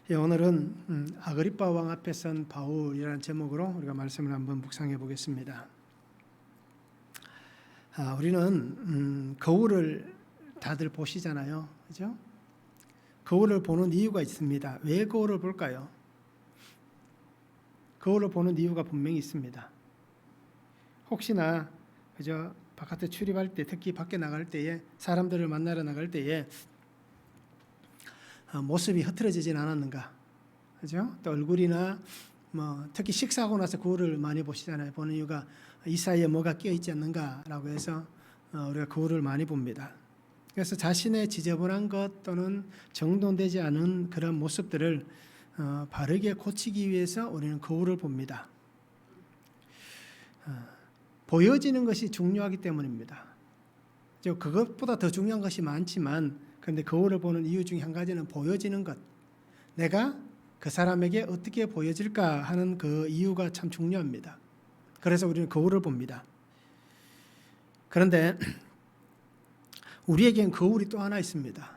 예, 오늘은 아그리빠 왕 앞에 선 바울이라는 제목으로 우리가 말씀을 한번 묵상해 보겠습니다. 우리는 거울을 다들 보시잖아요, 그죠? 거울을 보는 이유가 있습니다. 왜 거울을 볼까요? 거울을 보는 이유가 분명히 있습니다. 혹시나 그죠? 바깥에 출입할 때, 특히 밖에 나갈 때에 사람들을 만나러 나갈 때에 모습이 흐트러지진 않았는가, 그죠? 또 얼굴이나 특히 식사하고 나서 거울을 많이 보시잖아요. 보는 이유가 이 사이에 뭐가 끼어 있지 않는가라고 해서 우리가 거울을 많이 봅니다. 그래서 자신의 지저분한 것 또는 정돈되지 않은 그런 모습들을 바르게 고치기 위해서 우리는 거울을 봅니다. 보여지는 것이 중요하기 때문입니다. 그것보다 더 중요한 것이 많지만, 그런데 거울을 보는 이유 중에 한 가지는 보여지는 것, 내가 그 사람에게 어떻게 보여질까 하는 그 이유가 참 중요합니다. 그래서 우리는 거울을 봅니다. 그런데 우리에겐 거울이 또 하나 있습니다.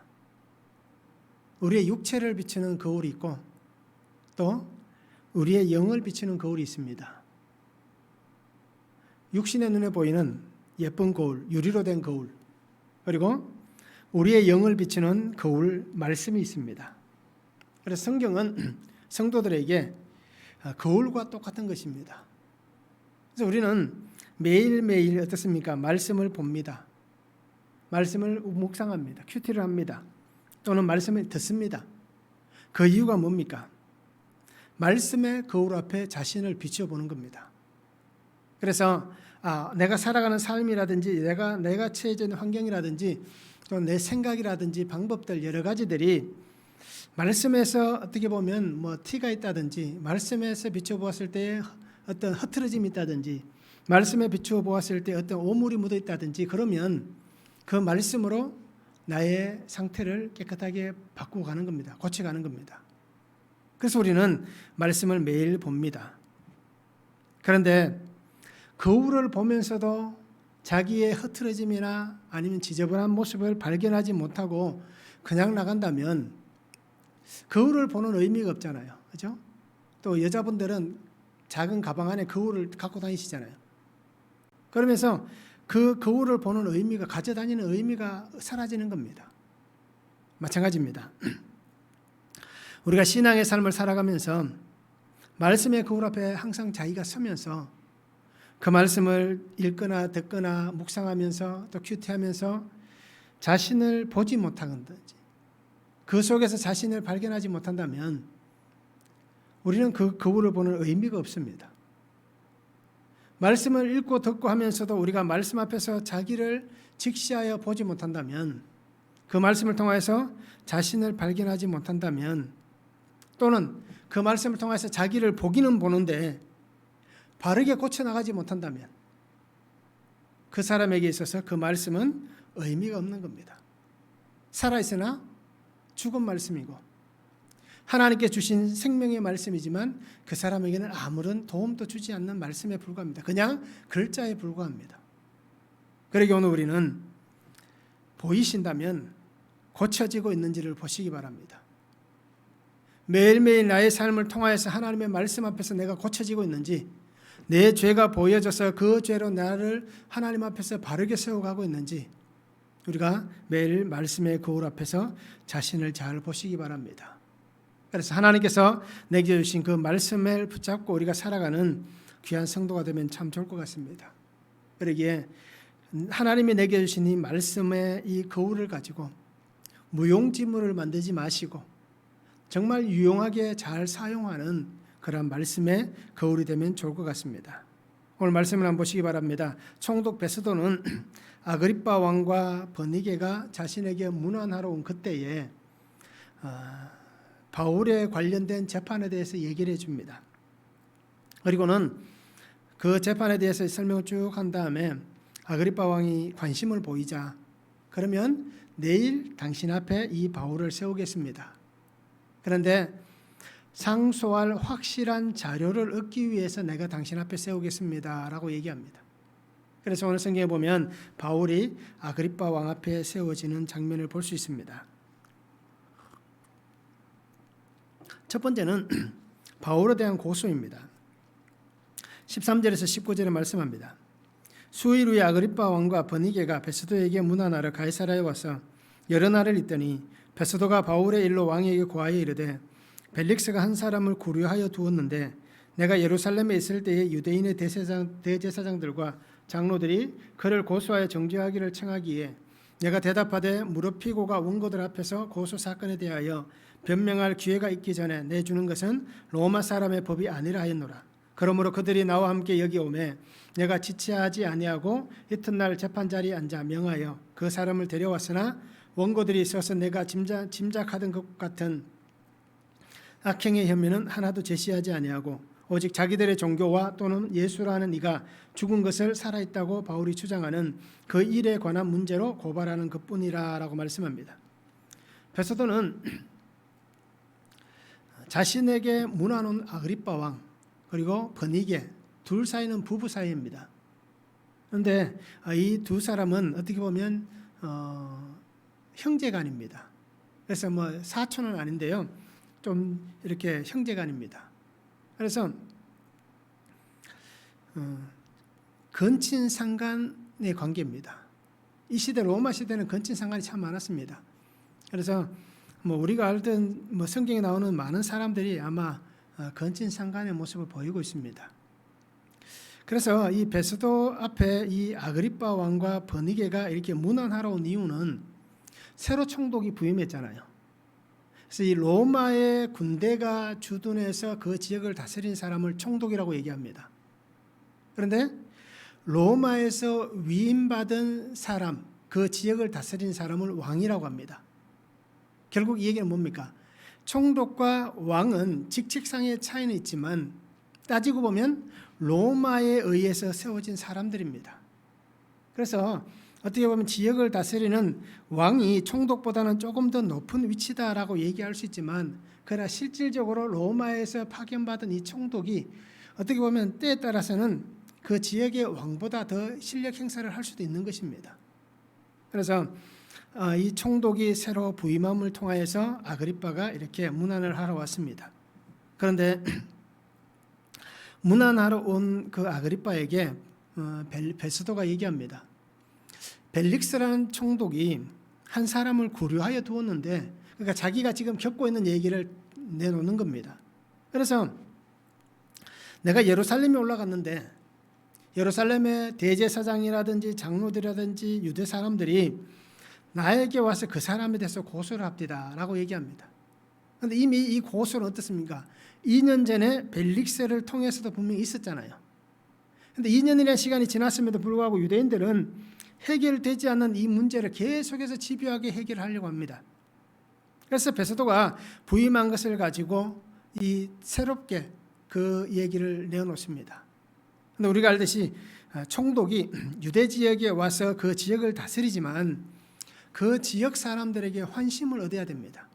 우리의 육체를 비추는 거울이 있고 또 우리의 영을 비추는 거울이 있습니다. 육신의 눈에 보이는 예쁜 거울, 유리로 된 거울, 그리고 우리의 영을 비추는 거울, 말씀이 있습니다. 그래서 성경은 성도들에게 거울과 똑같은 것입니다. 그래서 우리는 매일매일 어떻습니까? 말씀을 봅니다. 말씀을 묵상합니다. 큐티를 합니다. 또는 말씀을 듣습니다. 그 이유가 뭡니까? 말씀의 거울 앞에 자신을 비춰보는 겁니다. 그래서 내가 살아가는 삶이라든지 내가 처해져 있는 환경이라든지 또 내 생각이라든지 방법들 여러 가지들이 말씀에서 어떻게 보면 티가 있다든지, 말씀에서 비춰보았을 때 어떤 흐트러짐이 있다든지, 말씀에 비춰보았을 때 어떤 오물이 묻어 있다든지, 그러면 그 말씀으로 나의 상태를 깨끗하게 바꾸고 가는 겁니다. 고쳐가는 겁니다. 그래서 우리는 말씀을 매일 봅니다. 그런데 거울을 보면서도 자기의 흐트러짐이나 아니면 지저분한 모습을 발견하지 못하고 그냥 나간다면 거울을 보는 의미가 없잖아요. 그죠? 또 여자분들은 작은 가방 안에 거울을 갖고 다니시잖아요. 그러면서 그 거울을 보는 의미가, 가져다니는 의미가 사라지는 겁니다. 마찬가지입니다. 우리가 신앙의 삶을 살아가면서 말씀의 거울 앞에 항상 자기가 서면서 그 말씀을 읽거나 듣거나 묵상하면서 또 큐티하면서 자신을 보지 못하든지 그 속에서 자신을 발견하지 못한다면 우리는 그 거울을 보는 의미가 없습니다. 말씀을 읽고 듣고 하면서도 우리가 말씀 앞에서 자기를 직시하여 보지 못한다면, 그 말씀을 통해서 자신을 발견하지 못한다면, 또는 그 말씀을 통해서 자기를 보기는 보는데 바르게 고쳐나가지 못한다면 그 사람에게 있어서 그 말씀은 의미가 없는 겁니다. 살아있으나 죽은 말씀이고 하나님께 주신 생명의 말씀이지만 그 사람에게는 아무런 도움도 주지 않는 말씀에 불과합니다. 그냥 글자에 불과합니다. 그러기에 오늘 우리는 보이신다면 고쳐지고 있는지를 보시기 바랍니다. 매일매일 나의 삶을 통하여서 하나님의 말씀 앞에서 내가 고쳐지고 있는지, 내 죄가 보여져서 그 죄로 나를 하나님 앞에서 바르게 세워가고 있는지 우리가 매일 말씀의 거울 앞에서 자신을 잘 보시기 바랍니다. 그래서 하나님께서 내게 주신 그 말씀을 붙잡고 우리가 살아가는 귀한 성도가 되면 참 좋을 것 같습니다. 그러기에 하나님이 내게 주신 이 말씀의 이 거울을 가지고 무용지물을 만들지 마시고 정말 유용하게 잘 사용하는 그런 말씀의 거울이 되면 좋을 것 같습니다. 오늘 말씀을 한번 보시기 바랍니다. 총독 베스도는 아그리빠 왕과 버니게가 자신에게 문안하러 온 그때에 바울에 관련된 재판에 대해서 얘기를 해줍니다. 그리고는 그 재판에 대해서 설명을 쭉 한 다음에 아그리빠 왕이 관심을 보이자, 그러면 내일 당신 앞에 이 바울을 세우겠습니다. 그런데 상소할 확실한 자료를 얻기 위해서 내가 당신 앞에 세우겠습니다 라고 얘기합니다. 그래서 오늘 성경에 보면 바울이 아그리빠 왕 앞에 세워지는 장면을 볼 수 있습니다. 첫 번째는 바울에 대한 고소입니다. 13절에서 19절에 말씀합니다. 수일 후에 아그리빠 왕과 버니게가 베스도에게 문안하러 가이사라에 와서 여러 날을 있더니 베스도가 바울의 일로 왕에게 고하여 이르되 벨릭스가 한 사람을 구류하여 두었는데 내가 예루살렘에 있을 때에 유대인의 대제사장들과 장로들이 그를 고소하여 정죄하기를 청하기에 내가 대답하되 무릇 피고가 원고들 앞에서 고소 사건에 대하여 변명할 기회가 있기 전에 내주는 것은 로마 사람의 법이 아니라 하였노라. 그러므로 그들이 나와 함께 여기 오매 내가 지체하지 아니하고 이튿날 재판 자리에 앉아 명하여 그 사람을 데려왔으나 원고들이 있어서 내가 짐작하던 것 같은 악행의 혐의는 하나도 제시하지 아니하고 오직 자기들의 종교와 또는 예수라는 이가 죽은 것을 살아있다고 바울이 주장하는 그 일에 관한 문제로 고발하는 것뿐이라라고 말씀합니다. 베스도는 자신에게 문안온 아그리빠 왕 그리고 버니게 둘 사이는 부부 사이입니다. 그런데 이 두 사람은 어떻게 보면 형제간입니다. 그래서 뭐 사촌은 아닌데요, 좀 이렇게 형제간입니다. 그래서 근친상간의 관계입니다. 이 시대 로마 시대는 근친상간이 참 많았습니다. 그래서 뭐 우리가 알던 뭐 성경에 나오는 많은 사람들이 아마 근친상간의 모습을 보이고 있습니다. 그래서 이 베스도 앞에 이 아그리빠 왕과 버니게가 이렇게 문안하러 온 이유는 새로 총독이 부임했잖아요. 그래서 이 로마의 군대가 주둔해서 그 지역을 다스린 사람을 총독이라고 얘기합니다. 그런데 로마에서 위임받은 사람, 그 지역을 다스린 사람을 왕이라고 합니다. 결국 이 얘기는 뭡니까? 총독과 왕은 직책상의 차이는 있지만 따지고 보면 로마에 의해서 세워진 사람들입니다. 그래서 어떻게 보면 지역을 다스리는 왕이 총독보다는 조금 더 높은 위치다라고 얘기할 수 있지만, 그러나 실질적으로 로마에서 파견받은 이 총독이 어떻게 보면 때에 따라서는 그 지역의 왕보다 더 실력 행사를 할 수도 있는 것입니다. 그래서 이 총독이 새로 부임함을 통하여서 아그리빠가 이렇게 문안을 하러 왔습니다. 그런데 문안하러 온 그 아그리빠에게 베스도가 얘기합니다. 벨릭스라는 총독이 한 사람을 구류하여 두었는데, 그러니까 자기가 지금 겪고 있는 얘기를 내놓는 겁니다. 그래서 내가 예루살렘에 올라갔는데 예루살렘의 대제사장이라든지 장로들이라든지 유대 사람들이 나에게 와서 그 사람에 대해서 고소를 합디다 라고 얘기합니다. 그런데 이미 이 고소는 어떻습니까? 2년 전에 벨릭스를 통해서도 분명히 있었잖아요. 그런데 2년이라는 시간이 지났음에도 불구하고 유대인들은 해결되지 않는 이 문제를 계속해서 집요하게 해결하려고 합니다. 그래서 베스도가 부임한 것을 가지고 이 새롭게 그 얘기를 내어놓습니다. 그런데 우리가 알듯이 총독이 유대 지역에 와서 그 지역을 다스리지만 그 지역 사람들에게 환심을 얻어야 됩니다.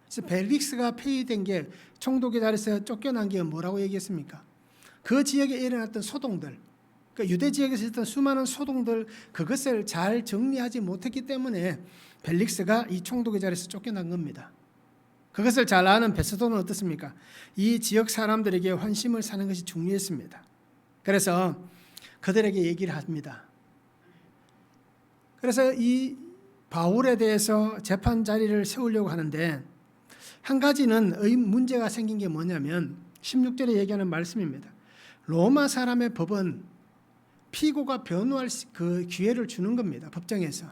그래서 벨릭스가 폐위된 게 총독의 자리에서 쫓겨난 게 뭐라고 얘기했습니까? 그 지역에 일어났던 소동들, 그러니까 유대 지역에서 있었던 수많은 소동들, 그것을 잘 정리하지 못했기 때문에 벨릭스가 이 총독의 자리에서 쫓겨난 겁니다. 그것을 잘 아는 베스도는 어떻습니까? 이 지역 사람들에게 환심을 사는 것이 중요했습니다. 그래서 그들에게 얘기를 합니다. 그래서 이 바울에 대해서 재판 자리를 세우려고 하는데, 한 가지는 문제가 생긴 게 뭐냐면 16절에 얘기하는 말씀입니다. 로마 사람의 법은 피고가 변호할 그 기회를 주는 겁니다. 법정에서.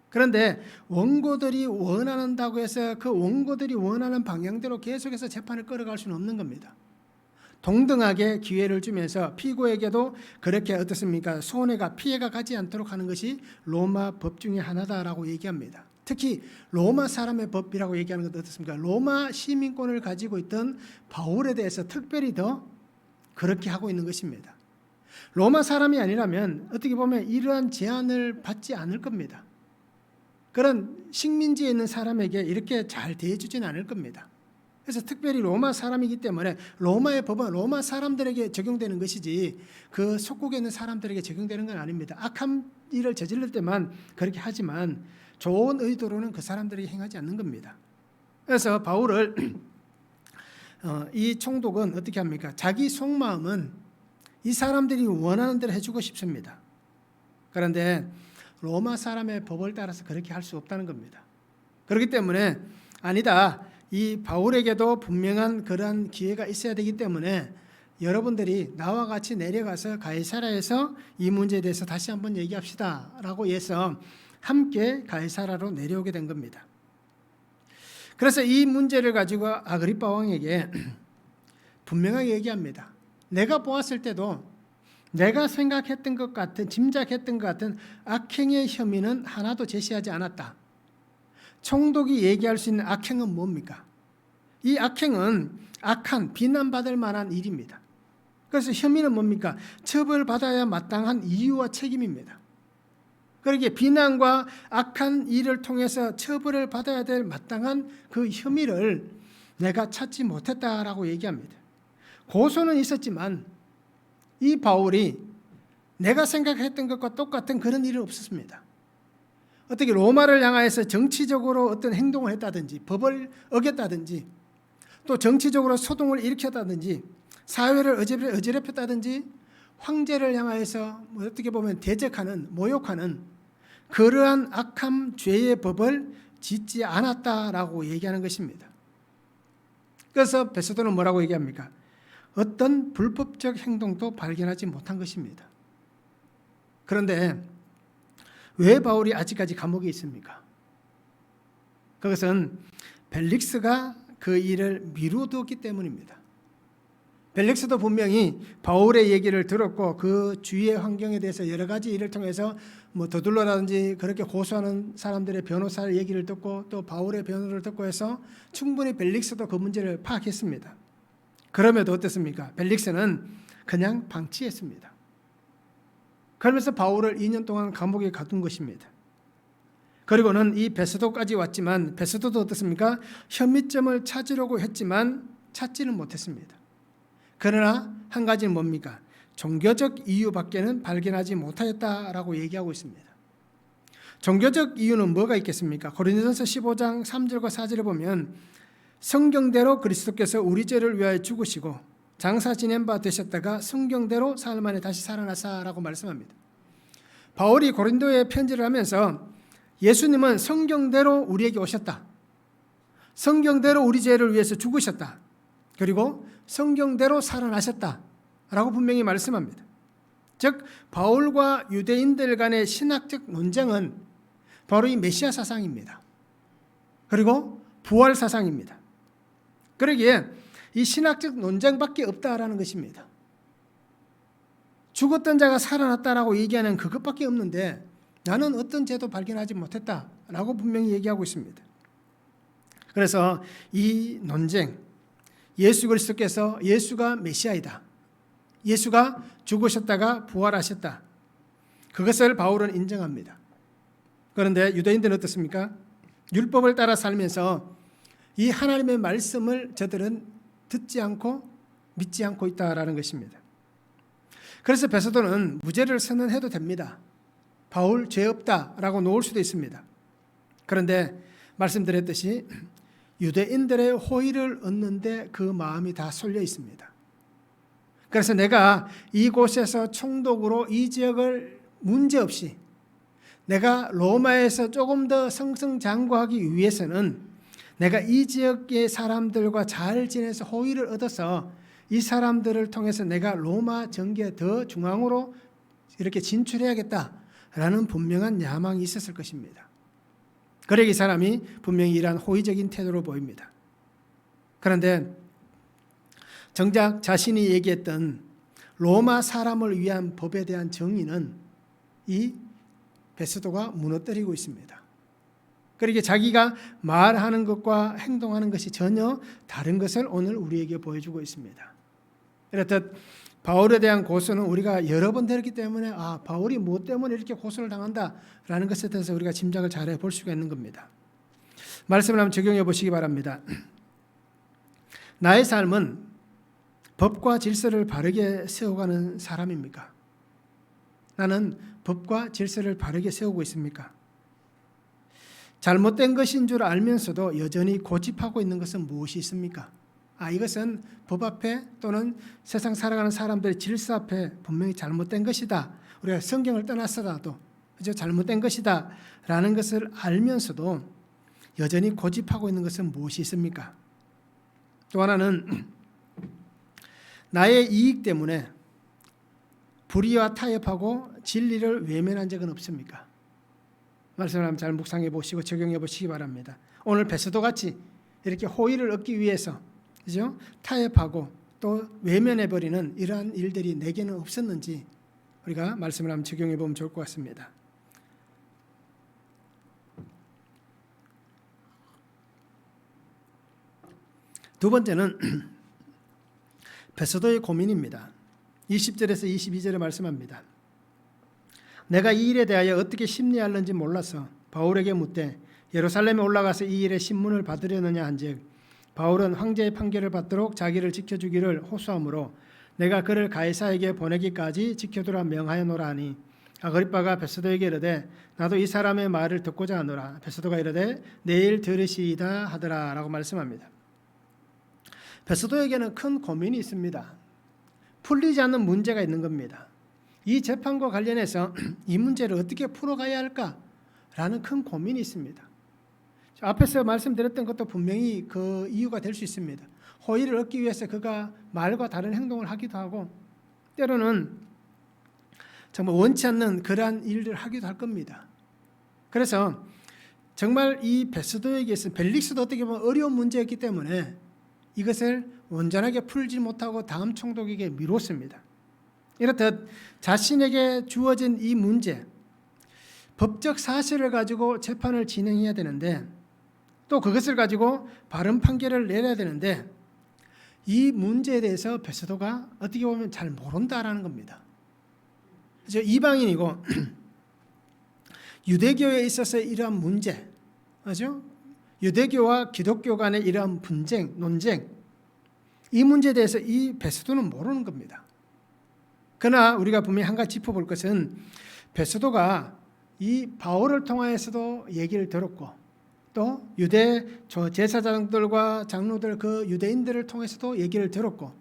그런데 원고들이 원한다고 해서 그 원고들이 원하는 방향대로 계속해서 재판을 끌어갈 수는 없는 겁니다. 동등하게 기회를 주면서 피고에게도 그렇게 어떻습니까? 손해가, 피해가 가지 않도록 하는 것이 로마 법 중에 하나다라고 얘기합니다. 특히 로마 사람의 법이라고 얘기하는 것도 어떻습니까? 로마 시민권을 가지고 있던 바울에 대해서 특별히 더 그렇게 하고 있는 것입니다. 로마 사람이 아니라면 어떻게 보면 이러한 제한을 받지 않을 겁니다. 그런 식민지에 있는 사람에게 이렇게 잘 대해주지는 않을 겁니다. 그래서 특별히 로마 사람이기 때문에 로마의 법은 로마 사람들에게 적용되는 것이지 그 속국에 있는 사람들에게 적용되는 건 아닙니다. 악한 일을 저지를 때만 그렇게 하지만 좋은 의도로는 그 사람들이 행하지 않는 겁니다. 그래서 바울을 이 총독은 어떻게 합니까? 자기 속마음은 이 사람들이 원하는 대로 해주고 싶습니다. 그런데 로마 사람의 법을 따라서 그렇게 할 수 없다는 겁니다. 그렇기 때문에 아니다. 이 바울에게도 분명한 그러한 기회가 있어야 되기 때문에 여러분들이 나와 같이 내려가서 가이사라에서 이 문제에 대해서 다시 한번 얘기합시다 라고 해서 함께 가이사라로 내려오게 된 겁니다. 그래서 이 문제를 가지고 아그리파 왕에게 분명하게 얘기합니다. 내가 보았을 때도 내가 생각했던 것 같은, 짐작했던 것 같은 악행의 혐의는 하나도 제시하지 않았다. 총독이 얘기할 수 있는 악행은 뭡니까? 이 악행은 악한, 비난받을 만한 일입니다. 그래서 혐의는 뭡니까? 처벌받아야 마땅한 이유와 책임입니다. 그러기에 비난과 악한 일을 통해서 처벌을 받아야 될 마땅한 그 혐의를 내가 찾지 못했다라고 얘기합니다. 고소는 있었지만 이 바울이 내가 생각했던 것과 똑같은 그런 일은 없었습니다. 어떻게 로마를 향하여서 정치적으로 어떤 행동을 했다든지 법을 어겼다든지 또 정치적으로 소동을 일으켰다든지 사회를 어지럽혔다든지 황제를 향하여서 어떻게 보면 대적하는, 모욕하는 그러한 악함, 죄의 법을 짓지 않았다라고 얘기하는 것입니다. 그래서 베스도는 뭐라고 얘기합니까? 어떤 불법적 행동도 발견하지 못한 것입니다. 그런데 왜 바울이 아직까지 감옥에 있습니까? 그것은 벨릭스가 그 일을 미루었기 때문입니다. 벨릭스도 분명히 바울의 얘기를 들었고 그 주위의 환경에 대해서 여러 가지 일을 통해서 더둘러라든지 그렇게 고소하는 사람들의 변호사의 얘기를 듣고 또 바울의 변호를 듣고 해서 충분히 벨릭스도 그 문제를 파악했습니다. 그럼에도 어떻습니까? 벨릭스는 그냥 방치했습니다. 그러면서 바울을 2년 동안 감옥에 가둔 것입니다. 그리고는 이 베스도까지 왔지만 베스도도 어떻습니까? 혐의점을 찾으려고 했지만 찾지는 못했습니다. 그러나 한 가지는 뭡니까? 종교적 이유밖에는 발견하지 못하였다라고 얘기하고 있습니다. 종교적 이유는 뭐가 있겠습니까? 고린도전서 15장 3절과 4절에 보면 성경대로 그리스도께서 우리 죄를 위하여 죽으시고 장사 지낸 바 되셨다가 성경대로 사흘 만에 다시 살아나사라고 말씀합니다. 바울이 고린도에 편지를 하면서 예수님은 성경대로 우리에게 오셨다. 성경대로 우리 죄를 위해서 죽으셨다. 그리고 성경대로 살아나셨다. 라고 분명히 말씀합니다. 즉 바울과 유대인들 간의 신학적 논쟁은 바로 이 메시아 사상입니다. 그리고 부활 사상입니다. 그러기에 이 신학적 논쟁밖에 없다라는 것입니다. 죽었던 자가 살아났다라고 얘기하는 그것밖에 없는데 나는 어떤 죄도 발견하지 못했다라고 분명히 얘기하고 있습니다. 그래서 이 논쟁, 예수 그리스도께서 예수가 메시아이다. 예수가 죽으셨다가 부활하셨다. 그것을 바울은 인정합니다. 그런데 유대인들은 어떻습니까? 율법을 따라 살면서 이 하나님의 말씀을 저들은 듣지 않고 믿지 않고 있다라는 것입니다. 그래서 베스도는 무죄를 선언해도 됩니다. 바울 죄 없다라고 놓을 수도 있습니다. 그런데 말씀드렸듯이 유대인들의 호의를 얻는데 그 마음이 다 쏠려 있습니다. 그래서 내가 이곳에서 총독으로 이 지역을 문제없이 내가 로마에서 조금 더 승승장구하기 위해서는 내가 이 지역의 사람들과 잘 지내서 호의를 얻어서 이 사람들을 통해서 내가 로마 정계 더 중앙으로 이렇게 진출해야겠다라는 분명한 야망이 있었을 것입니다. 그러기 이 사람이 분명히 이러한 호의적인 태도로 보입니다. 그런데 정작 자신이 얘기했던 로마 사람을 위한 법에 대한 정의는 이 베스도가 무너뜨리고 있습니다. 그러기에 자기가 말하는 것과 행동하는 것이 전혀 다른 것을 오늘 우리에게 보여주고 있습니다. 이렇듯 바울에 대한 고소는 우리가 여러 번 들었기 때문에 바울이 뭐 때문에 이렇게 고소를 당한다라는 것에 대해서 우리가 짐작을 잘 해볼 수가 있는 겁니다. 말씀을 한번 적용해 보시기 바랍니다. 나의 삶은 법과 질서를 바르게 세워가는 사람입니까? 나는 법과 질서를 바르게 세우고 있습니까? 잘못된 것인 줄 알면서도 여전히 고집하고 있는 것은 무엇이 있습니까? 이것은 법 앞에 또는 세상 살아가는 사람들의 질서 앞에 분명히 잘못된 것이다. 우리가 성경을 떠났어도 그죠? 잘못된 것이다 라는 것을 알면서도 여전히 고집하고 있는 것은 무엇이 있습니까? 또 하나는 나의 이익 때문에 불의와 타협하고 진리를 외면한 적은 없습니까? 말씀을 한번 잘 묵상해 보시고 적용해 보시기 바랍니다. 오늘 베스도 같이 이렇게 호의를 얻기 위해서 그죠? 타협하고 또 외면해 버리는 이러한 일들이 내게는 없었는지 우리가 말씀을 한번 적용해 보면 좋을 것 같습니다. 두 번째는 베스도의 고민입니다. 20절에서 22절에 말씀합니다. 내가 이 일에 대하여 어떻게 심리하는지 몰라서 바울에게 묻되 예루살렘에 올라가서 이 일의 신문을 받으려느냐 한즉 바울은 황제의 판결을 받도록 자기를 지켜주기를 호소하므로 내가 그를 가이사에게 보내기까지 지켜두라 명하여노라 하니 아그리빠가 베스도에게 이르되 나도 이 사람의 말을 듣고자 하노라. 베스도가 이르되 내일 들으시이다 하더라 라고 말씀합니다. 베스도에게는 큰 고민이 있습니다. 풀리지 않는 문제가 있는 겁니다. 이 재판과 관련해서 이 문제를 어떻게 풀어가야 할까라는 큰 고민이 있습니다. 앞에서 말씀드렸던 것도 분명히 그 이유가 될 수 있습니다. 호의를 얻기 위해서 그가 말과 다른 행동을 하기도 하고 때로는 정말 원치 않는 그러한 일을 하기도 할 겁니다. 그래서 정말 이 베스도에게서 벨릭스도 어떻게 보면 어려운 문제였기 때문에 이것을 온전하게 풀지 못하고 다음 총독에게 미뤘습니다. 이렇듯 자신에게 주어진 이 문제, 법적 사실을 가지고 재판을 진행해야 되는데 또 그것을 가지고 바른 판결을 내려야 되는데 이 문제에 대해서 베스도가 어떻게 보면 잘 모른다라는 겁니다. 그래서 이방인이고 유대교에 있어서 이러한 문제, 맞죠? 유대교와 기독교 간의 이러한 분쟁, 논쟁, 이 문제에 대해서 이 베스도는 모르는 겁니다. 그러나 우리가 분명히 한 가지 짚어볼 것은 베스도가 이 바울을 통하여서도 얘기를 들었고 또 유대 제사장들과 장로들 그 유대인들을 통해서도 얘기를 들었고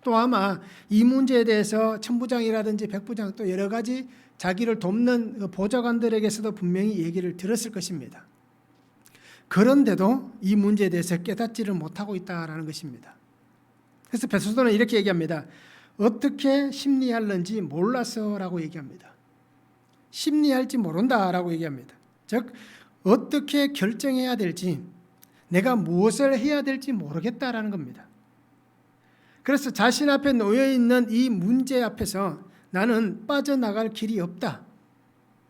또 아마 이 문제에 대해서 천부장이라든지 백부장 또 여러 가지 자기를 돕는 보좌관들에게서도 분명히 얘기를 들었을 것입니다. 그런데도 이 문제에 대해서 깨닫지를 못하고 있다라는 것입니다. 그래서 베스도는 이렇게 얘기합니다. 어떻게 심리하는지 몰라서라고 얘기합니다. 심리할지 모른다라고 얘기합니다. 즉 어떻게 결정해야 될지 내가 무엇을 해야 될지 모르겠다라는 겁니다. 그래서 자신 앞에 놓여 있는 이 문제 앞에서 나는 빠져나갈 길이 없다.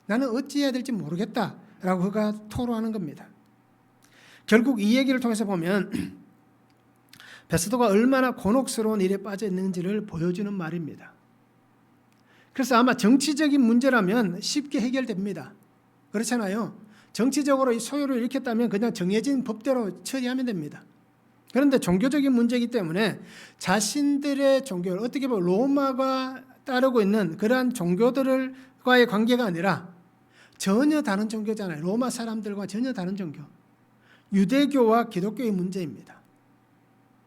나는 어찌해야 될지 모르겠다라고 그가 토로하는 겁니다. 결국 이 얘기를 통해서 보면 베스도가 얼마나 곤혹스러운 일에 빠져 있는지를 보여주는 말입니다. 그래서 아마 정치적인 문제라면 쉽게 해결됩니다. 그렇잖아요. 정치적으로 이 소요를 일으켰다면 그냥 정해진 법대로 처리하면 됩니다. 그런데 종교적인 문제이기 때문에 자신들의 종교를 어떻게 보면 로마가 따르고 있는 그러한 종교들과의 관계가 아니라 전혀 다른 종교잖아요. 로마 사람들과 전혀 다른 종교. 유대교와 기독교의 문제입니다.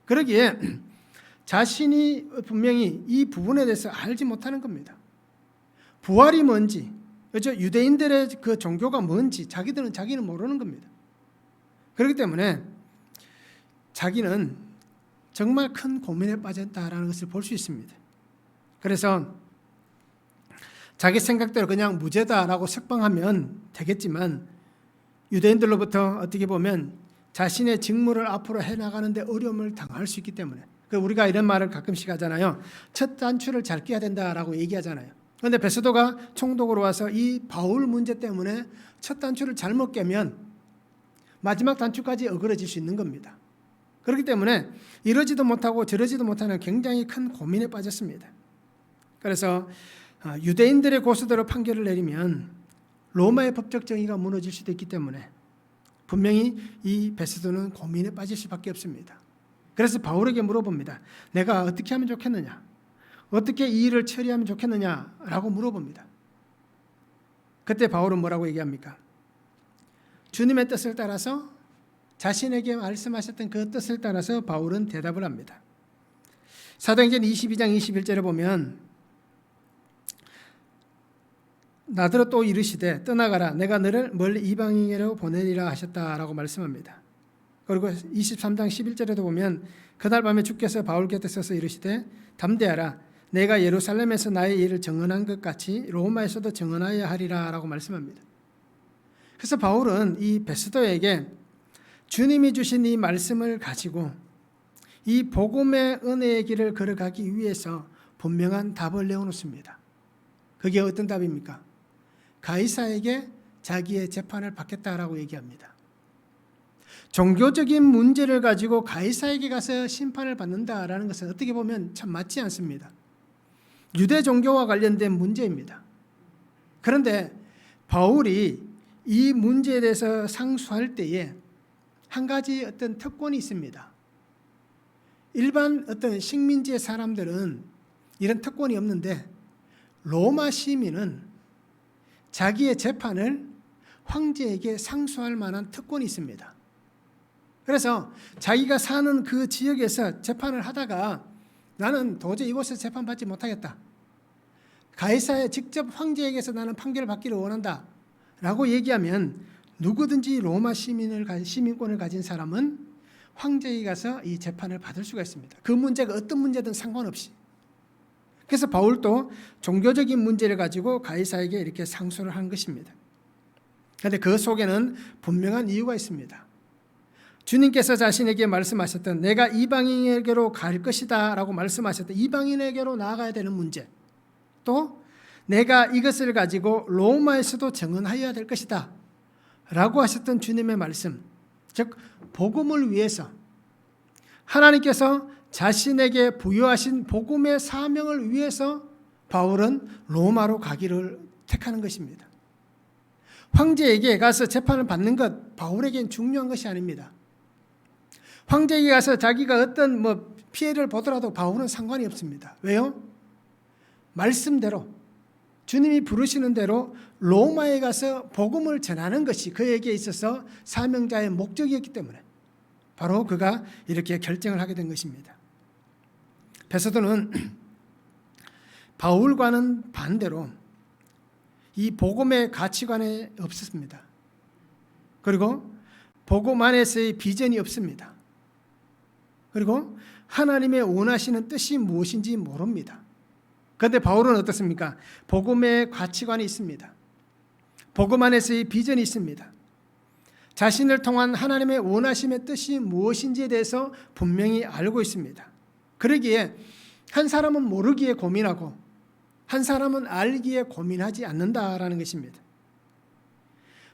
그러기에 자신이 분명히 이 부분에 대해서 알지 못하는 겁니다. 부활이 뭔지, 그렇죠? 유대인들의 그 종교가 뭔지 자기는 모르는 겁니다. 그렇기 때문에 자기는 정말 큰 고민에 빠졌다라는 것을 볼 수 있습니다. 그래서 자기 생각대로 그냥 무죄다라고 석방하면 되겠지만 유대인들로부터 어떻게 보면 자신의 직무를 앞으로 해나가는데 어려움을 당할 수 있기 때문에 우리가 이런 말을 가끔씩 하잖아요. 첫 단추를 잘 끼야 된다라고 얘기하잖아요. 그런데 베스도가 총독으로 와서 이 바울 문제 때문에 첫 단추를 잘못 깨면 마지막 단추까지 어그러질 수 있는 겁니다. 그렇기 때문에 이러지도 못하고 저러지도 못하는 굉장히 큰 고민에 빠졌습니다. 그래서 유대인들의 고수대로 판결을 내리면 로마의 법적 정의가 무너질 수도 있기 때문에 분명히 이 베스도는 고민에 빠질 수밖에 없습니다. 그래서 바울에게 물어봅니다. 내가 어떻게 하면 좋겠느냐? 어떻게 이 일을 처리하면 좋겠느냐라고 물어봅니다. 그때 바울은 뭐라고 얘기합니까? 주님의 뜻을 따라서 자신에게 말씀하셨던 그 뜻을 따라서 바울은 대답을 합니다. 사도행전 22장 21절에 보면 나더러 또 이르시되 떠나가라 내가 너를 멀리 이방인에게로 보내리라 하셨다라고 말씀합니다. 그리고 23장 11절에도 보면 그날 밤에 주께서 바울 곁에 서서 이르시되 담대하라 내가 예루살렘에서 나의 일을 증언한 것 같이 로마에서도 증언하여야 하리라 라고 말씀합니다. 그래서 바울은 이 베스도에게 주님이 주신 이 말씀을 가지고 이 복음의 은혜의 길을 걸어가기 위해서 분명한 답을 내어놓습니다. 그게 어떤 답입니까? 가이사에게 자기의 재판을 받겠다라고 얘기합니다. 종교적인 문제를 가지고 가이사에게 가서 심판을 받는다라는 것은 어떻게 보면 참 맞지 않습니다. 유대 종교와 관련된 문제입니다. 그런데 바울이 이 문제에 대해서 상수할 때에 한 가지 어떤 특권이 있습니다. 일반 어떤 식민지의 사람들은 이런 특권이 없는데 로마 시민은 자기의 재판을 황제에게 상수할 만한 특권이 있습니다. 그래서 자기가 사는 그 지역에서 재판을 하다가 나는 도저히 이곳에서 재판받지 못하겠다. 가이사의 직접 황제에게서 나는 판결을 받기를 원한다. 라고 얘기하면 누구든지 로마 시민권을 가진 사람은 황제에 가서 이 재판을 받을 수가 있습니다. 그 문제가 어떤 문제든 상관없이. 그래서 바울도 종교적인 문제를 가지고 가이사에게 이렇게 상소를 한 것입니다. 그런데 그 속에는 분명한 이유가 있습니다. 주님께서 자신에게 말씀하셨던 내가 이방인에게로 갈 것이다 라고 말씀하셨던 이방인에게로 나아가야 되는 문제, 또 내가 이것을 가지고 로마에서도 증언하여야 될 것이다 라고 하셨던 주님의 말씀, 즉 복음을 위해서 하나님께서 자신에게 부여하신 복음의 사명을 위해서 바울은 로마로 가기를 택하는 것입니다. 황제에게 가서 재판을 받는 것 바울에겐 중요한 것이 아닙니다. 황제에게 가서 자기가 어떤 피해를 보더라도 바울은 상관이 없습니다. 왜요? 말씀대로 주님이 부르시는 대로 로마에 가서 복음을 전하는 것이 그에게 있어서 사명자의 목적이었기 때문에 바로 그가 이렇게 결정을 하게 된 것입니다. 베스도는 바울과는 반대로 이 복음의 가치관에 없었습니다. 그리고 복음 안에서의 비전이 없습니다. 그리고 하나님의 원하시는 뜻이 무엇인지 모릅니다. 그런데 바울은 어떻습니까? 복음의 가치관이 있습니다. 복음 안에서의 비전이 있습니다. 자신을 통한 하나님의 원하심의 뜻이 무엇인지에 대해서 분명히 알고 있습니다. 그러기에 한 사람은 모르기에 고민하고 한 사람은 알기에 고민하지 않는다라는 것입니다.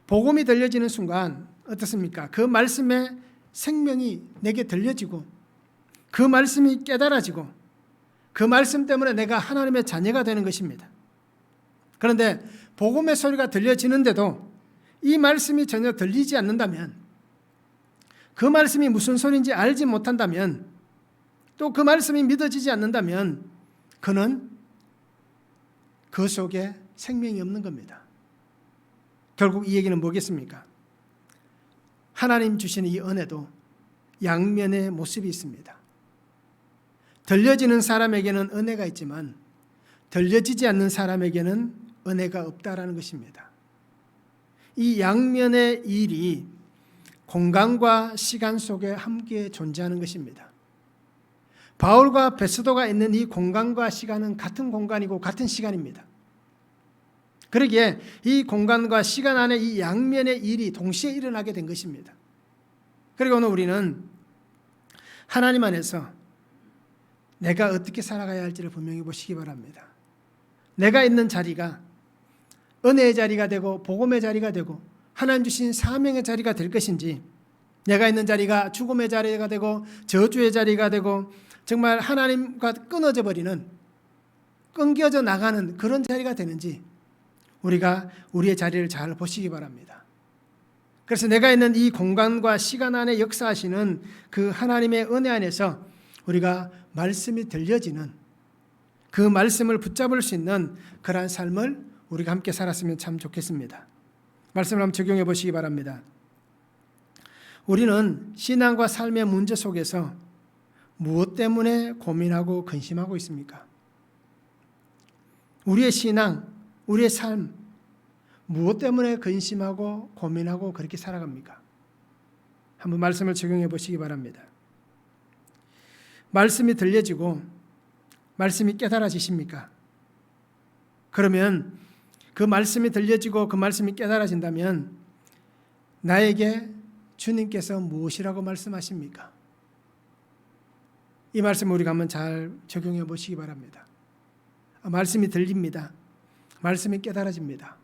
복음이 들려지는 순간 어떻습니까? 그 말씀의 생명이 내게 들려지고 그 말씀이 깨달아지고 그 말씀 때문에 내가 하나님의 자녀가 되는 것입니다. 그런데 복음의 소리가 들려지는데도 이 말씀이 전혀 들리지 않는다면, 그 말씀이 무슨 소리인지 알지 못한다면, 또 그 말씀이 믿어지지 않는다면 그는 그 속에 생명이 없는 겁니다. 결국 이 얘기는 뭐겠습니까? 하나님 주시는 이 은혜도 양면의 모습이 있습니다. 들려지는 사람에게는 은혜가 있지만 들려지지 않는 사람에게는 은혜가 없다라는 것입니다. 이 양면의 일이 공간과 시간 속에 함께 존재하는 것입니다. 바울과 베스도가 있는 이 공간과 시간은 같은 공간이고 같은 시간입니다. 그러기에 이 공간과 시간 안에 이 양면의 일이 동시에 일어나게 된 것입니다. 그리고 오늘 우리는 하나님 안에서 내가 어떻게 살아가야 할지를 분명히 보시기 바랍니다. 내가 있는 자리가 은혜의 자리가 되고 복음의 자리가 되고 하나님 주신 사명의 자리가 될 것인지, 내가 있는 자리가 죽음의 자리가 되고 저주의 자리가 되고 정말 하나님과 끊어져 버리는, 끊겨져 나가는 그런 자리가 되는지 우리가 우리의 자리를 잘 보시기 바랍니다. 그래서 내가 있는 이 공간과 시간 안에 역사하시는 그 하나님의 은혜 안에서 우리가 말씀이 들려지는, 그 말씀을 붙잡을 수 있는 그러한 삶을 우리가 함께 살았으면 참 좋겠습니다. 말씀을 한번 적용해 보시기 바랍니다. 우리는 신앙과 삶의 문제 속에서 무엇 때문에 고민하고 근심하고 있습니까? 우리의 신앙, 우리의 삶, 무엇 때문에 근심하고 고민하고 그렇게 살아갑니까? 한번 말씀을 적용해 보시기 바랍니다. 말씀이 들려지고 말씀이 깨달아지십니까? 그러면 그 말씀이 들려지고 그 말씀이 깨달아진다면 나에게 주님께서 무엇이라고 말씀하십니까? 이 말씀을 우리가 한번 잘 적용해 보시기 바랍니다. 말씀이 들립니다. 말씀이 깨달아집니다.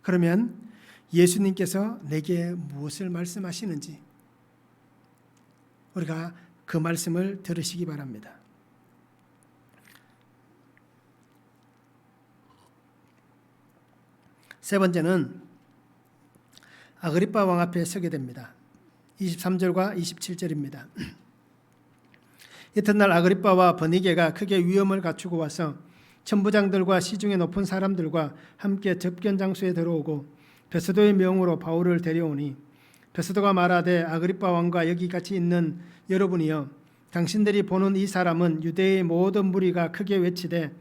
그러면 예수님께서 내게 무엇을 말씀하시는지 우리가 그 말씀을 들으시기 바랍니다. 세 번째는 아그리빠 왕 앞에 서게 됩니다. 23절과 27절입니다. 이튿날 아그리빠와 버니게가 크게 위험을 갖추고 와서 천부장들과 시중에 높은 사람들과 함께 접견 장소에 들어오고 베스도의 명으로 바울을 데려오니 베스도가 말하되 아그리빠 왕과 여기 같이 있는 여러분이여 당신들이 보는 이 사람은 유대의 모든 무리가 크게 외치되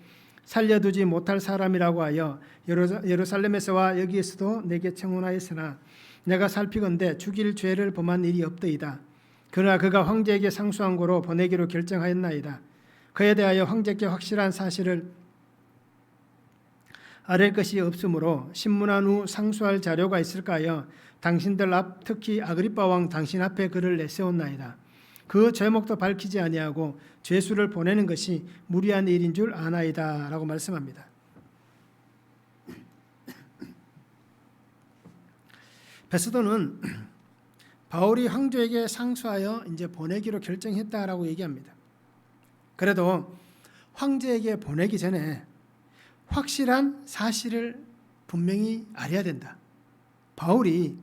살려두지 못할 사람이라고 하여 예루살렘에서와 여기에서도 내게 청혼하였으나 내가 살피건대 죽일 죄를 범한 일이 없더이다. 그러나 그가 황제에게 상수한 고로 보내기로 결정하였나이다. 그에 대하여 황제께 확실한 사실을 아랠 것이 없으므로 신문한 후 상수할 자료가 있을까 하여 당신들 앞 특히 아그리빠 왕 당신 앞에 그를 내세웠나이다. 그 죄목도 밝히지 아니하고 죄수를 보내는 것이 무리한 일인 줄 아나이다 라고 말씀합니다. 베스도는 바울이 황제에게 상수하여 이제 보내기로 결정했다라고 얘기합니다. 그래도 황제에게 보내기 전에 확실한 사실을 분명히 알아야 된다. 바울이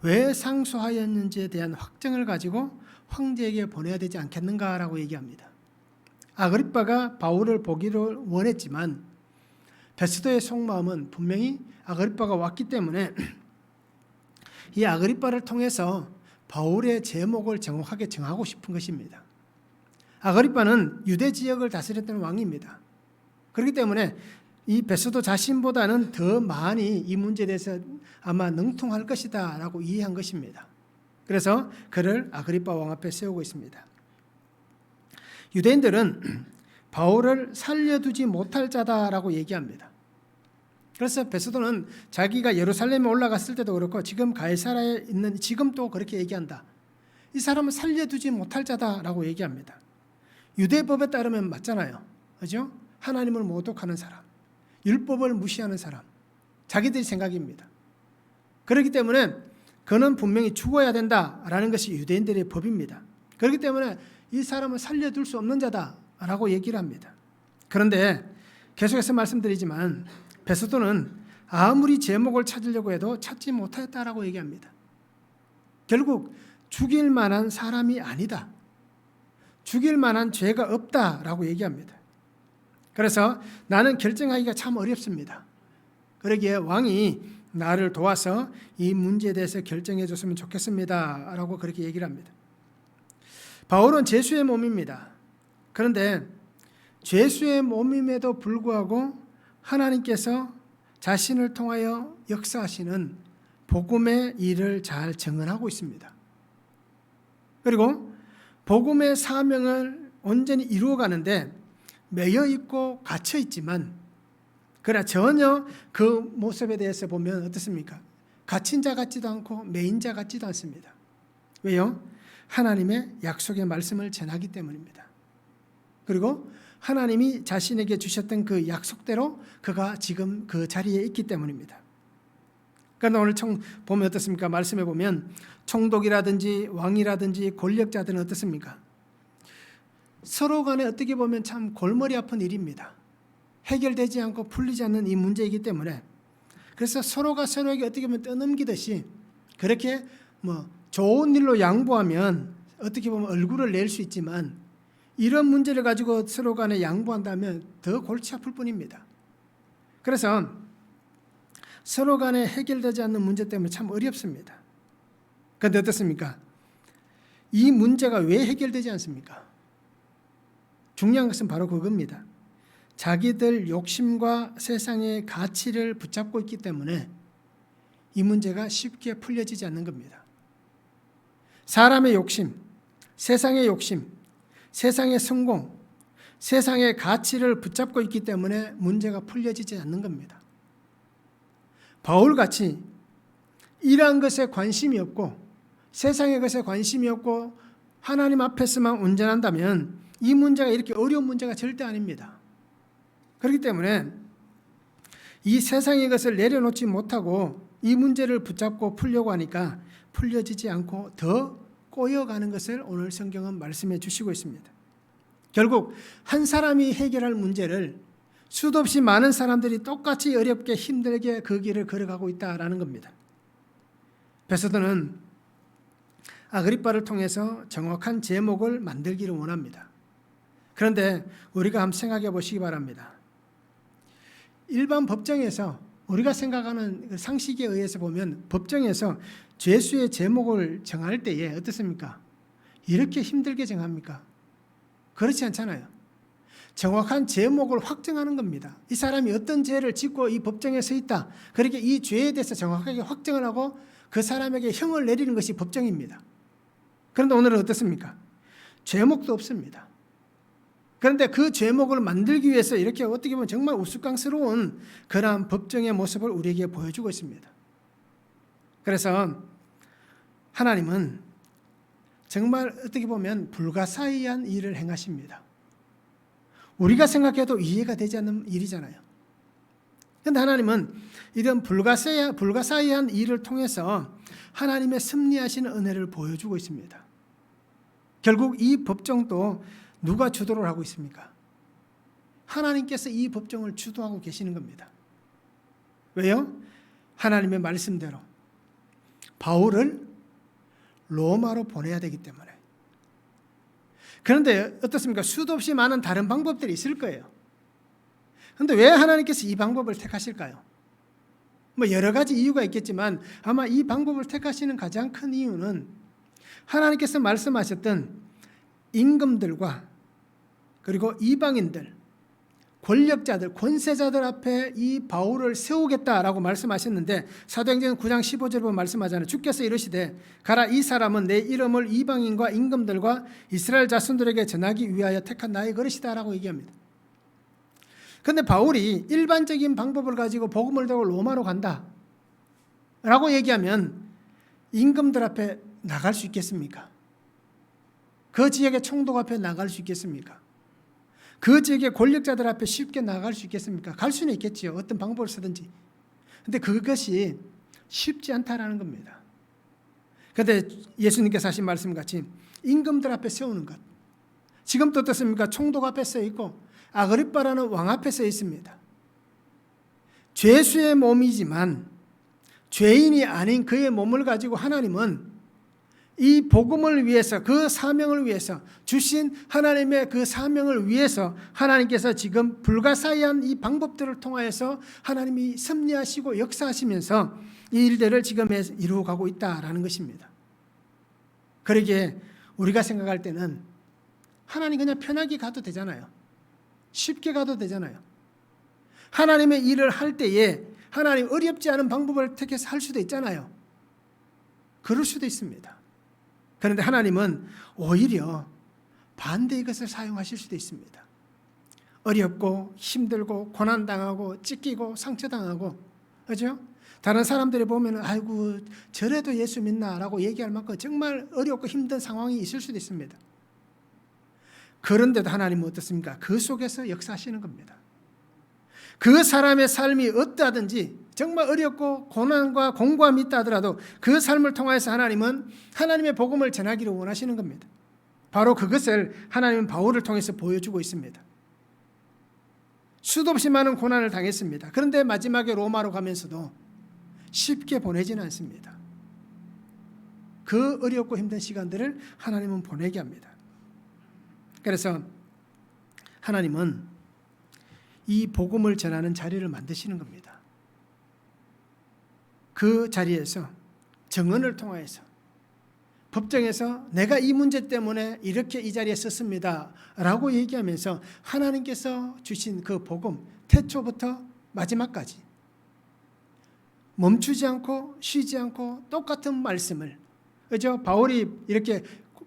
왜 상수하였는지에 대한 확정을 가지고 황제에게 보내야 되지 않겠는가라고 얘기합니다. 아그리빠가 바울을 보기를 원했지만 베스도의 속마음은 분명히 아그리빠가 왔기 때문에 이 아그리빠를 통해서 바울의 제목을 정확하게 정하고 싶은 것입니다. 아그리빠는 유대 지역을 다스렸던 왕입니다. 그렇기 때문에 이 베스도 자신보다는 더 많이 이 문제에 대해서 아마 능통할 것이다 라고 이해한 것입니다. 그래서 그를 아그리빠 왕 앞에 세우고 있습니다. 유대인들은 바울을 살려두지 못할 자다라고 얘기합니다. 그래서 베스도는 자기가 예루살렘에 올라갔을 때도 그렇고 지금 가이사라에 있는 지금 또 그렇게 얘기한다. 이 사람은 살려두지 못할 자다라고 얘기합니다. 유대법에 따르면 맞잖아요. 그죠? 하나님을 모독하는 사람, 율법을 무시하는 사람, 자기들의 생각입니다. 그렇기 때문에 그는 분명히 죽어야 된다라는 것이 유대인들의 법입니다. 그렇기 때문에 이 사람을 살려둘 수 없는 자다라고 얘기를 합니다. 그런데 계속해서 말씀드리지만 베스도는 아무리 제목을 찾으려고 해도 찾지 못하였다라고 얘기합니다. 결국 죽일 만한 사람이 아니다. 죽일 만한 죄가 없다라고 얘기합니다. 그래서 나는 결정하기가 참 어렵습니다. 그러기에 왕이 나를 도와서 이 문제에 대해서 결정해 줬으면 좋겠습니다 라고 그렇게 얘기를 합니다. 바울은 죄수의 몸입니다. 그런데 죄수의 몸임에도 불구하고 하나님께서 자신을 통하여 역사하시는 복음의 일을 잘 증언하고 있습니다. 그리고 복음의 사명을 온전히 이루어가는데 매여 있고 갇혀 있지만 그러나 전혀 그 모습에 대해서 보면 어떻습니까? 갇힌 자 같지도 않고 매인 자 같지도 않습니다. 왜요? 하나님의 약속의 말씀을 전하기 때문입니다. 그리고 하나님이 자신에게 주셨던 그 약속대로 그가 지금 그 자리에 있기 때문입니다. 그러니까 오늘 보면 어떻습니까? 말씀해 보면 총독이라든지 왕이라든지 권력자들은 어떻습니까? 서로 간에 어떻게 보면 참 골머리 아픈 일입니다. 해결되지 않고 풀리지 않는 이 문제이기 때문에 그래서 서로가 서로에게 어떻게 보면 떠넘기듯이 그렇게 좋은 일로 양보하면 어떻게 보면 얼굴을 낼 수 있지만 이런 문제를 가지고 서로 간에 양보한다면 더 골치 아플 뿐입니다. 그래서 서로 간에 해결되지 않는 문제 때문에 참 어렵습니다. 그런데 어떻습니까? 이 문제가 왜 해결되지 않습니까? 중요한 것은 바로 그겁니다. 자기들 욕심과 세상의 가치를 붙잡고 있기 때문에 이 문제가 쉽게 풀려지지 않는 겁니다. 사람의 욕심, 세상의 욕심, 세상의 성공, 세상의 가치를 붙잡고 있기 때문에 문제가 풀려지지 않는 겁니다. 바울같이 이러한 것에 관심이 없고 세상의 것에 관심이 없고 하나님 앞에서만 온전한다면 이 문제가 이렇게 어려운 문제가 절대 아닙니다. 그렇기 때문에 이 세상의 것을 내려놓지 못하고 이 문제를 붙잡고 풀려고 하니까 풀려지지 않고 더 꼬여가는 것을 오늘 성경은 말씀해 주시고 있습니다. 결국 한 사람이 해결할 문제를 수도 없이 많은 사람들이 똑같이 어렵게 힘들게 그 길을 걸어가고 있다라는 겁니다. 베소드는 아그리빠를 통해서 정확한 제목을 만들기를 원합니다. 그런데 우리가 한번 생각해 보시기 바랍니다. 일반 법정에서 우리가 생각하는 상식에 의해서 보면 법정에서 죄수의 제목을 정할 때에 어떻습니까? 이렇게 힘들게 정합니까? 그렇지 않잖아요. 정확한 제목을 확정하는 겁니다. 이 사람이 어떤 죄를 짓고 이 법정에 서 있다. 그렇게 이 죄에 대해서 정확하게 확정을 하고 그 사람에게 형을 내리는 것이 법정입니다. 그런데 오늘은 어떻습니까? 죄목도 없습니다. 그런데 그 죄목을 만들기 위해서 이렇게 어떻게 보면 정말 우스꽝스러운 그러한 법정의 모습을 우리에게 보여주고 있습니다. 그래서 하나님은 정말 어떻게 보면 불가사의한 일을 행하십니다. 우리가 생각해도 이해가 되지 않는 일이잖아요. 그런데 하나님은 이런 불가사의한 일을 통해서 하나님의 섭리하시는 은혜를 보여주고 있습니다. 결국 이 법정도 누가 주도를 하고 있습니까? 하나님께서 이 법정을 주도하고 계시는 겁니다. 왜요? 하나님의 말씀대로 바울을 로마로 보내야 되기 때문에. 그런데 어떻습니까? 수도 없이 많은 다른 방법들이 있을 거예요. 그런데 왜 하나님께서 이 방법을 택하실까요? 뭐 여러 가지 이유가 있겠지만 아마 이 방법을 택하시는 가장 큰 이유는 하나님께서 말씀하셨던 임금들과 그리고 이방인들, 권력자들, 권세자들 앞에 이 바울을 세우겠다라고 말씀하셨는데 사도행전 9장 15절에 보면 말씀하잖아요. 주께서 이르시되 가라, 이 사람은 내 이름을 이방인과 임금들과 이스라엘 자손들에게 전하기 위하여 택한 나의 그릇이다라고 얘기합니다. 그런데 바울이 일반적인 방법을 가지고 복음을 들고 로마로 간다 라고 얘기하면 임금들 앞에 나갈 수 있겠습니까? 그 지역의 총독 앞에 나갈 수 있겠습니까? 그 지역의 권력자들 앞에 쉽게 나갈 수 있겠습니까? 갈 수는 있겠지요. 어떤 방법을 쓰든지. 그런데 그것이 쉽지 않다라는 겁니다. 그런데 예수님께서 하신 말씀같이 임금들 앞에 세우는 것. 지금도 어떻습니까? 총독 앞에 서 있고 아그리빠라는 왕 앞에 서 있습니다. 죄수의 몸이지만 죄인이 아닌 그의 몸을 가지고 하나님은 이 복음을 위해서, 그 사명을 위해서 주신 하나님의 그 사명을 위해서 하나님께서 지금 불가사의한 이 방법들을 통하여서 하나님이 섭리하시고 역사하시면서 이 일들을 지금 이루어가고 있다라는 것입니다. 그러기에 우리가 생각할 때는 하나님 그냥 편하게 가도 되잖아요. 쉽게 가도 되잖아요. 하나님의 일을 할 때에 하나님 어렵지 않은 방법을 택해서 할 수도 있잖아요. 그럴 수도 있습니다. 그런데 하나님은 오히려 반대의 것을 사용하실 수도 있습니다. 어렵고 힘들고 고난당하고 찢기고 상처당하고, 그렇죠? 다른 사람들이 보면 아이고 저래도 예수 믿나라고 얘기할 만큼 정말 어렵고 힘든 상황이 있을 수도 있습니다. 그런데도 하나님은 어떻습니까? 그 속에서 역사하시는 겁니다. 그 사람의 삶이 어떠하든지 정말 어렵고 고난과 공고함이 있다 하더라도 그 삶을 통해서 하나님은 하나님의 복음을 전하기를 원하시는 겁니다. 바로 그것을 하나님은 바울을 통해서 보여주고 있습니다. 수도 없이 많은 고난을 당했습니다. 그런데 마지막에 로마로 가면서도 쉽게 보내지는 않습니다. 그 어렵고 힘든 시간들을 하나님은 보내게 합니다. 그래서 하나님은 이 복음을 전하는 자리를 만드시는 겁니다. 그 자리에서 정언을 통하여서 법정에서 내가 이 문제 때문에 이렇게 이 자리에 섰습니다 라고 얘기하면서 하나님께서 주신 그 복음, 태초부터 마지막까지 멈추지 않고 쉬지 않고 똑같은 말씀을, 그죠? 바울이 이렇게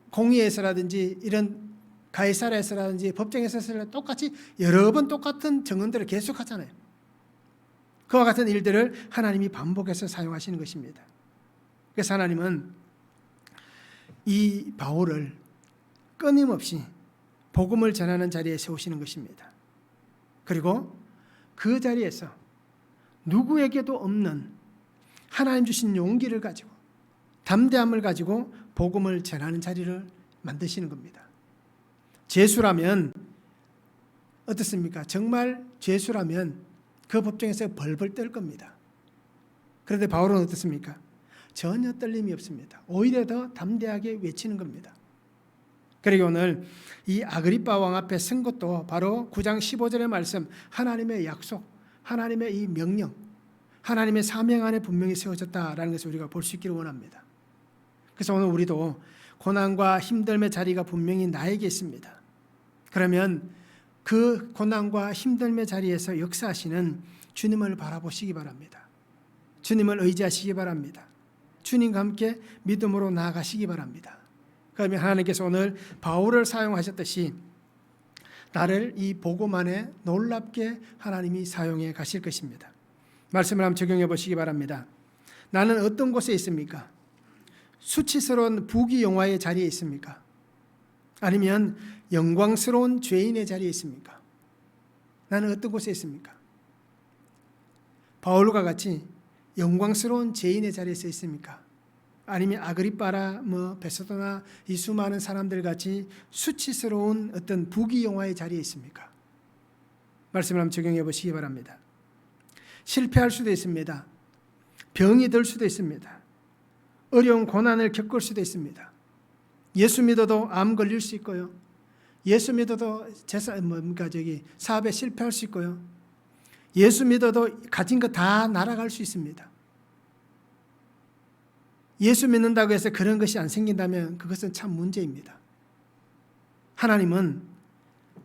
공의에서라든지 이런 가이사랴에서라든지 법정에서 똑같이 여러 번 똑같은 증언들을 계속하잖아요. 그와 같은 일들을 하나님이 반복해서 사용하시는 것입니다. 그래서 하나님은 이 바울을 끊임없이 복음을 전하는 자리에 세우시는 것입니다. 그리고 그 자리에서 누구에게도 없는 하나님 주신 용기를 가지고 담대함을 가지고 복음을 전하는 자리를 만드시는 겁니다. 죄수라면 어떻습니까? 정말 죄수라면 그 법정에서 벌벌 떨 겁니다. 그런데 바울은 어떻습니까? 전혀 떨림이 없습니다. 오히려 더 담대하게 외치는 겁니다. 그리고 오늘 이 아그리빠 왕 앞에 선 것도 바로 9장 15절의 말씀, 하나님의 약속, 하나님의 이 명령, 하나님의 사명 안에 분명히 세워졌다라는 것을 우리가 볼 수 있기를 원합니다. 그래서 오늘 우리도 고난과 힘듦의 자리가 분명히 나에게 있습니다. 그러면 그 고난과 힘듦의 자리에서 역사하시는 주님을 바라보시기 바랍니다. 주님을 의지하시기 바랍니다. 주님과 함께 믿음으로 나아가시기 바랍니다. 그러면 하나님께서 오늘 바울을 사용하셨듯이 나를 이 복음 안에 놀랍게 하나님이 사용해 가실 것입니다. 말씀을 한번 적용해 보시기 바랍니다. 나는 어떤 곳에 있습니까? 수치스러운 부귀영화의 자리에 있습니까? 아니면 영광스러운 죄인의 자리에 있습니까? 나는 어떤 곳에 있습니까? 바울과 같이 영광스러운 죄인의 자리에서 있습니까? 아니면 아그리빠나 베소도나 이 수많은 사람들 같이 수치스러운 어떤 부귀영화의 자리에 있습니까? 말씀을 한번 적용해 보시기 바랍니다. 실패할 수도 있습니다. 병이 들 수도 있습니다. 어려운 고난을 겪을 수도 있습니다. 예수 믿어도 암 걸릴 수 있고요. 예수 믿어도 사업에 실패할 수 있고요. 예수 믿어도 가진 거 다 날아갈 수 있습니다. 예수 믿는다고 해서 그런 것이 안 생긴다면 그것은 참 문제입니다. 하나님은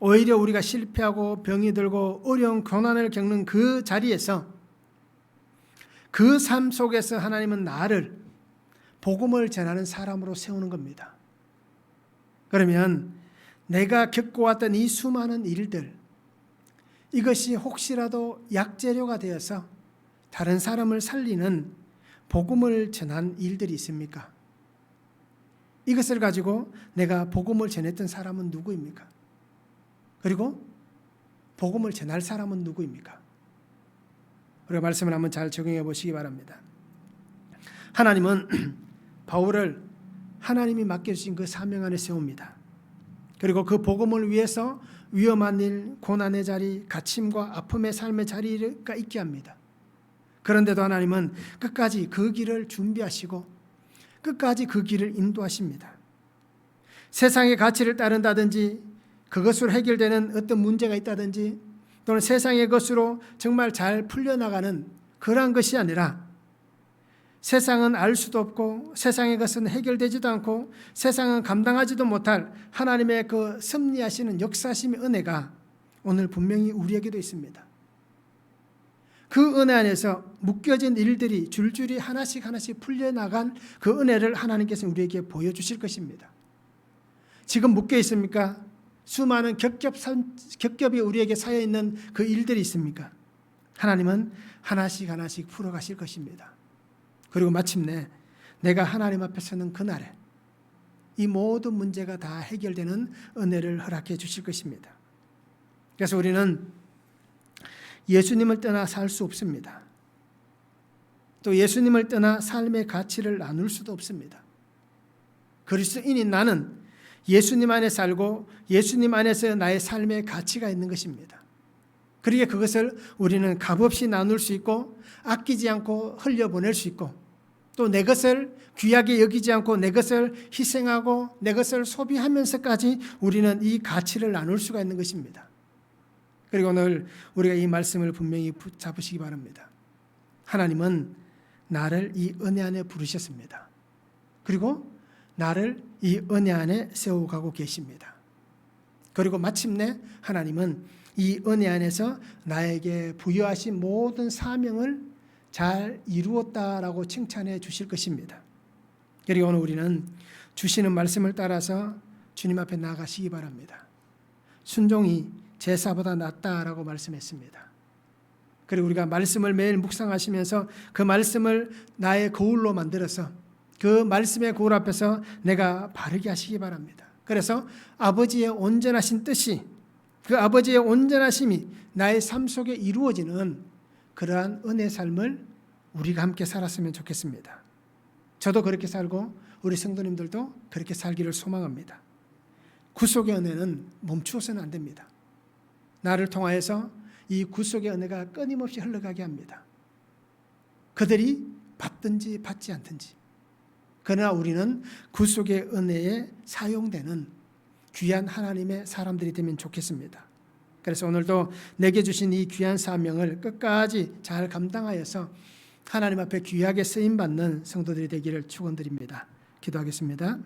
오히려 우리가 실패하고 병이 들고 어려운 고난을 겪는 그 자리에서 그 삶 속에서 하나님은 나를 복음을 전하는 사람으로 세우는 겁니다. 그러면 내가 겪어왔던 이 수많은 일들, 이것이 혹시라도 약재료가 되어서 다른 사람을 살리는 복음을 전한 일들이 있습니까? 이것을 가지고 내가 복음을 전했던 사람은 누구입니까? 그리고 복음을 전할 사람은 누구입니까? 우리가 말씀을 한번 잘 적용해 보시기 바랍니다. 하나님은 바울을 하나님이 맡겨주신 그 사명 안에 세웁니다. 그리고 그 복음을 위해서 위험한 일, 고난의 자리, 갇힘과 아픔의 삶의 자리가 있게 합니다. 그런데도 하나님은 끝까지 그 길을 준비하시고 끝까지 그 길을 인도하십니다. 세상의 가치를 따른다든지 그것으로 해결되는 어떤 문제가 있다든지 또는 세상의 것으로 정말 잘 풀려나가는 그러한 것이 아니라 세상은 알 수도 없고 세상의 것은 해결되지도 않고 세상은 감당하지도 못할 하나님의 그 섭리하시는 역사심의 은혜가 오늘 분명히 우리에게도 있습니다. 그 은혜 안에서 묶여진 일들이 줄줄이 하나씩 풀려나간 그 은혜를 하나님께서 우리에게 보여주실 것입니다. 지금 묶여 있습니까? 수많은 겹겹이 우리에게 쌓여있는 그 일들이 있습니까? 하나님은 하나씩 풀어가실 것입니다. 그리고 마침내 내가 하나님 앞에 서는 그날에 이 모든 문제가 다 해결되는 은혜를 허락해 주실 것입니다. 그래서 우리는 예수님을 떠나 살 수 없습니다. 또 예수님을 떠나 삶의 가치를 나눌 수도 없습니다. 그리스도인인 나는 예수님 안에 살고 예수님 안에서 나의 삶의 가치가 있는 것입니다. 그러기에 그것을 우리는 값없이 나눌 수 있고 아끼지 않고 흘려보낼 수 있고 또 내 것을 귀하게 여기지 않고 내 것을 희생하고 내 것을 소비하면서까지 우리는 이 가치를 나눌 수가 있는 것입니다. 그리고 오늘 우리가 이 말씀을 분명히 붙잡으시기 바랍니다. 하나님은 나를 이 은혜 안에 부르셨습니다. 그리고 나를 이 은혜 안에 세워가고 계십니다. 그리고 마침내 하나님은 이 은혜 안에서 나에게 부여하신 모든 사명을 잘 이루었다라고 칭찬해 주실 것입니다. 그리고 오늘 우리는 주시는 말씀을 따라서 주님 앞에 나아가시기 바랍니다. 순종이 제사보다 낫다라고 말씀했습니다. 그리고 우리가 말씀을 매일 묵상하시면서 그 말씀을 나의 거울로 만들어서 그 말씀의 거울 앞에서 내가 바르게 하시기 바랍니다. 그래서 아버지의 온전하신 뜻이, 그 아버지의 온전하심이 나의 삶 속에 이루어지는 그러한 은혜의 삶을 우리가 함께 살았으면 좋겠습니다. 저도 그렇게 살고 우리 성도님들도 그렇게 살기를 소망합니다. 구속의 은혜는 멈추어서는 안 됩니다. 나를 통하여서 이 구속의 은혜가 끊임없이 흘러가게 합니다. 그들이 받든지 받지 않든지. 그러나 우리는 구속의 은혜에 사용되는 귀한 하나님의 사람들이 되면 좋겠습니다. 그래서 오늘도 내게 주신 이 귀한 사명을 끝까지 잘 감당하여서 하나님 앞에 귀하게 쓰임받는 성도들이 되기를 축원드립니다. 기도하겠습니다.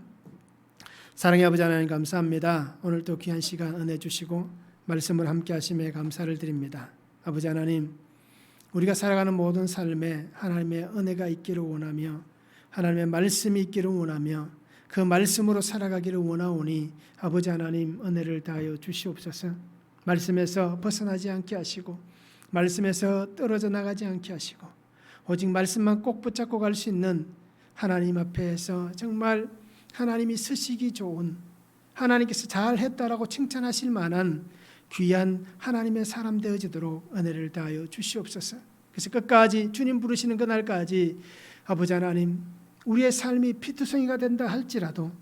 사랑의 아버지 하나님 감사합니다. 오늘도 귀한 시간 은혜 주시고 말씀을 함께 하심에 감사를 드립니다. 아버지 하나님, 우리가 살아가는 모든 삶에 하나님의 은혜가 있기를 원하며 하나님의 말씀이 있기를 원하며 그 말씀으로 살아가기를 원하오니 아버지 하나님 은혜를 다하여 주시옵소서. 말씀에서 벗어나지 않게 하시고 말씀에서 떨어져 나가지 않게 하시고 오직 말씀만 꼭 붙잡고 갈 수 있는 하나님 앞에서 정말 하나님이 쓰시기 좋은, 하나님께서 잘했다라고 칭찬하실 만한 귀한 하나님의 사람 되어지도록 은혜를 다하여 주시옵소서. 그래서 끝까지 주님 부르시는 그날까지 아버지 하나님, 우리의 삶이 피투성이가 된다 할지라도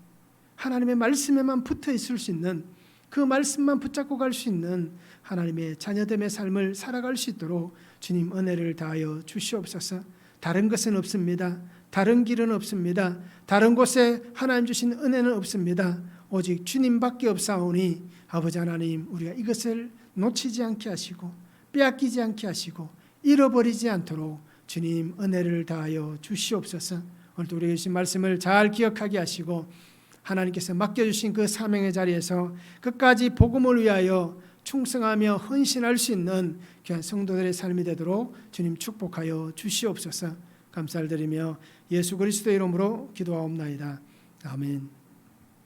하나님의 말씀에만 붙어 있을 수 있는, 그 말씀만 붙잡고 갈 수 있는 하나님의 자녀됨의 삶을 살아갈 수 있도록 주님 은혜를 다하여 주시옵소서. 다른 것은 없습니다. 다른 길은 없습니다. 다른 곳에 하나님 주신 은혜는 없습니다. 오직 주님밖에 없사오니 아버지 하나님, 우리가 이것을 놓치지 않게 하시고 빼앗기지 않게 하시고 잃어버리지 않도록 주님 은혜를 다하여 주시옵소서. 오늘도 우리에게 주신 말씀을 잘 기억하게 하시고 하나님께서 맡겨주신 그 사명의 자리에서 끝까지 복음을 위하여 충성하며 헌신할 수 있는 귀한 성도들의 삶이 되도록 주님 축복하여 주시옵소서. 감사를 드리며 예수 그리스도의 이름으로 기도하옵나이다. 아멘.